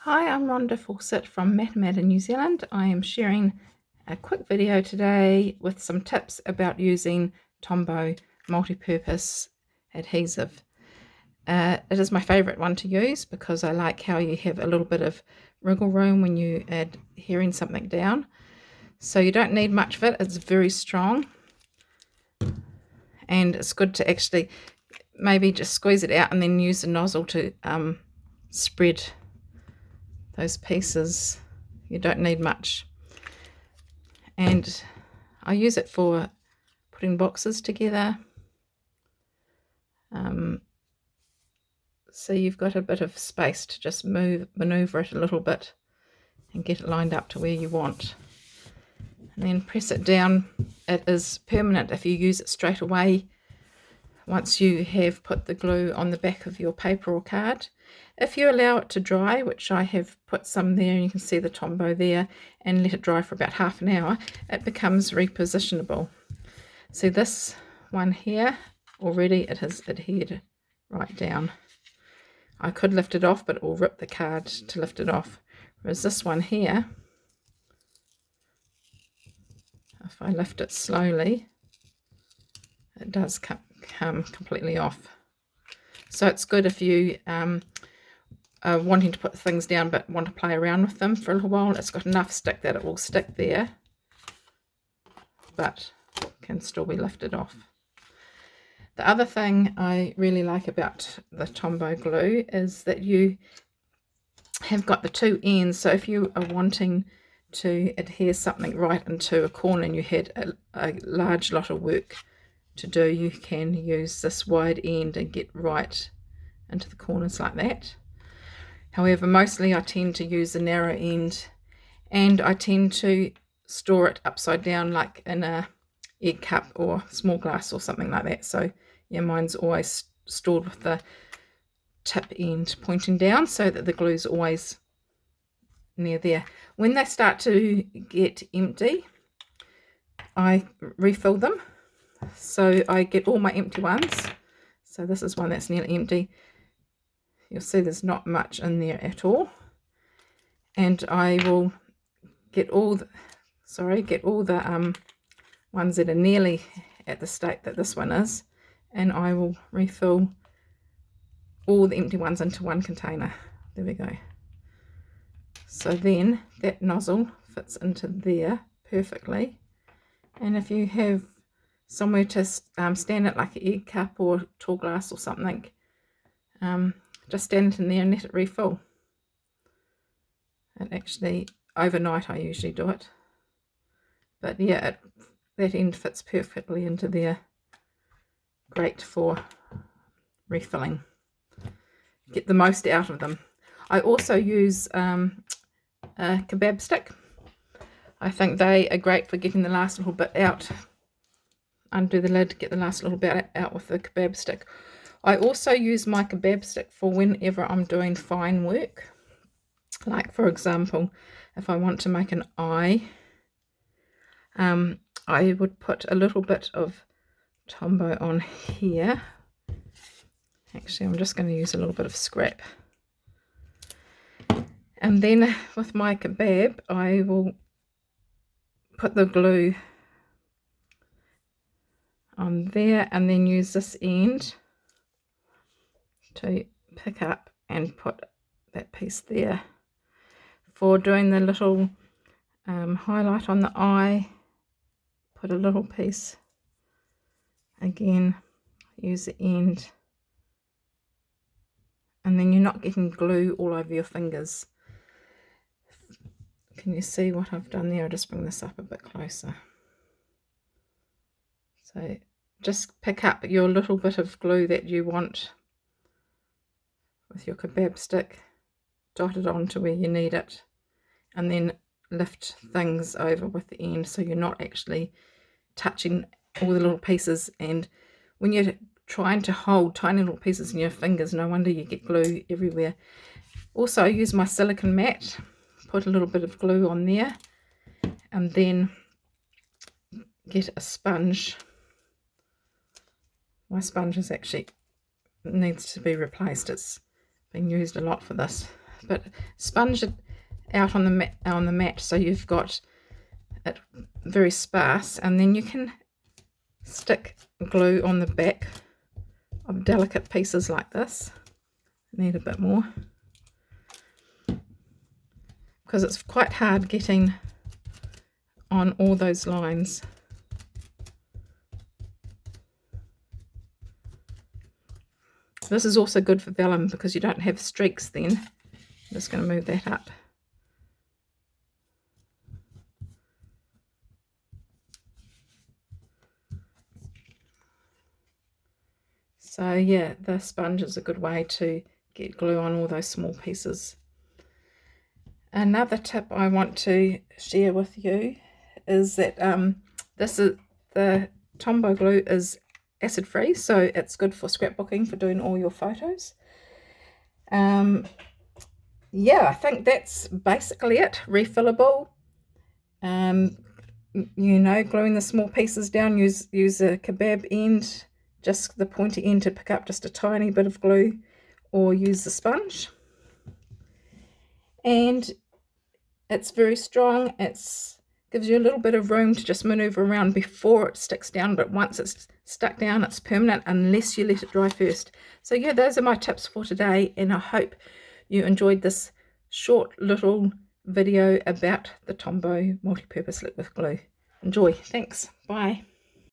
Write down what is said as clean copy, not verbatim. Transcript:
Hi, I'm Rhonda Fawcett from Mathemata New Zealand. I am sharing a quick video today with some tips about using Tombow multi-purpose adhesive. It is my favourite one to use because I like how you have a little bit of wriggle room when you adhering something down. So you don't need much of it, it's very strong. And it's good to actually maybe just squeeze it out and then use the nozzle to spread those pieces. You don't need much. And I use it for putting boxes together. So you've got a bit of space to just maneuver it a little bit and get it lined up to where you want. And then press it down. It is permanent if you use it straight away once you have put the glue on the back of your paper or card. If you allow it to dry, which I have put some there, and you can see the Tombow there, and let it dry for about half an hour, it becomes repositionable. See this one here, already it has adhered right down. I could lift it off, but it will rip the card to lift it off. Whereas this one here, if I lift it slowly, it does come completely off. So it's good if you are wanting to put things down but want to play around with them for a little while. It's got enough stick that it will stick there, but can still be lifted off. The other thing I really like about the Tombow glue is that you have got the two ends. So if you are wanting to adhere something right into a corner and you had a large lot of work to do, you can use this wide end and get right into the corners like that. However, mostly I tend to use the narrow end, and I tend to store it upside down like in a egg cup or small glass or something like that. So yeah, mine's always stored with the tip end pointing down so that the glue's always near there. When they start to get empty, I refill them. So I get all my empty ones. So this is one that's nearly empty. You'll see there's not much in there at all. And I will get all the ones that are nearly at the state that this one is, and I will refill all the empty ones into one container. There we go. So then that nozzle fits into there perfectly, and if you have somewhere to stand it like an egg cup or tall glass or something, just stand it in there and let it refill. And actually overnight I usually do it, but yeah, that end fits perfectly into there. Great for refilling. Get the most out of them. I also use a kebab stick. I think they are great for getting the last little bit out. Undo the lid, get the last little bit out with the kebab stick. I also use my kebab stick for whenever I'm doing fine work. Like for example, if I want to make an eye, I would put a little bit of Tombow on here. Actually, I'm just going to use a little bit of scrap. And then with my kebab, I will put the glue on there and then use this end to pick up and put that piece there. For doing the little highlight on the eye, put a little piece. Again, use the end. And then you're not getting glue all over your fingers. Can you see what I've done there? I'll just bring this up a bit closer. So just pick up your little bit of glue that you want with your kebab stick, dot it onto where you need it, and then lift things over with the end so you're not actually touching all the little pieces. And when you're trying to hold tiny little pieces in your fingers, no wonder you get glue everywhere. Also, I use my silicone mat, put a little bit of glue on there, and then get a sponge. My sponge is actually needs to be replaced. It's been used a lot for this. but sponge it out on the mat so you've got it very sparse, and then you can stick glue on the back of delicate pieces like this. I need a bit more because it's quite hard getting on all those lines. This is also good for vellum because you don't have streaks then. I'm just going to move that up. So yeah, the sponge is a good way to get glue on all those small pieces. Another tip I want to share with you is that the Tombow glue is acid free, so it's good for scrapbooking, for doing all your photos. Yeah, I think that's basically it. Refillable. You know, gluing the small pieces down, use a kebab end, just the pointy end, to pick up just a tiny bit of glue, or use the sponge. And it's very strong. It's gives you a little bit of room to just maneuver around before it sticks down, but once it's stuck down, it's permanent unless you let it dry first. So yeah, those are my tips for today, and I hope you enjoyed this short little video about the Tombow multi-purpose liquid glue. Enjoy. Thanks. Bye.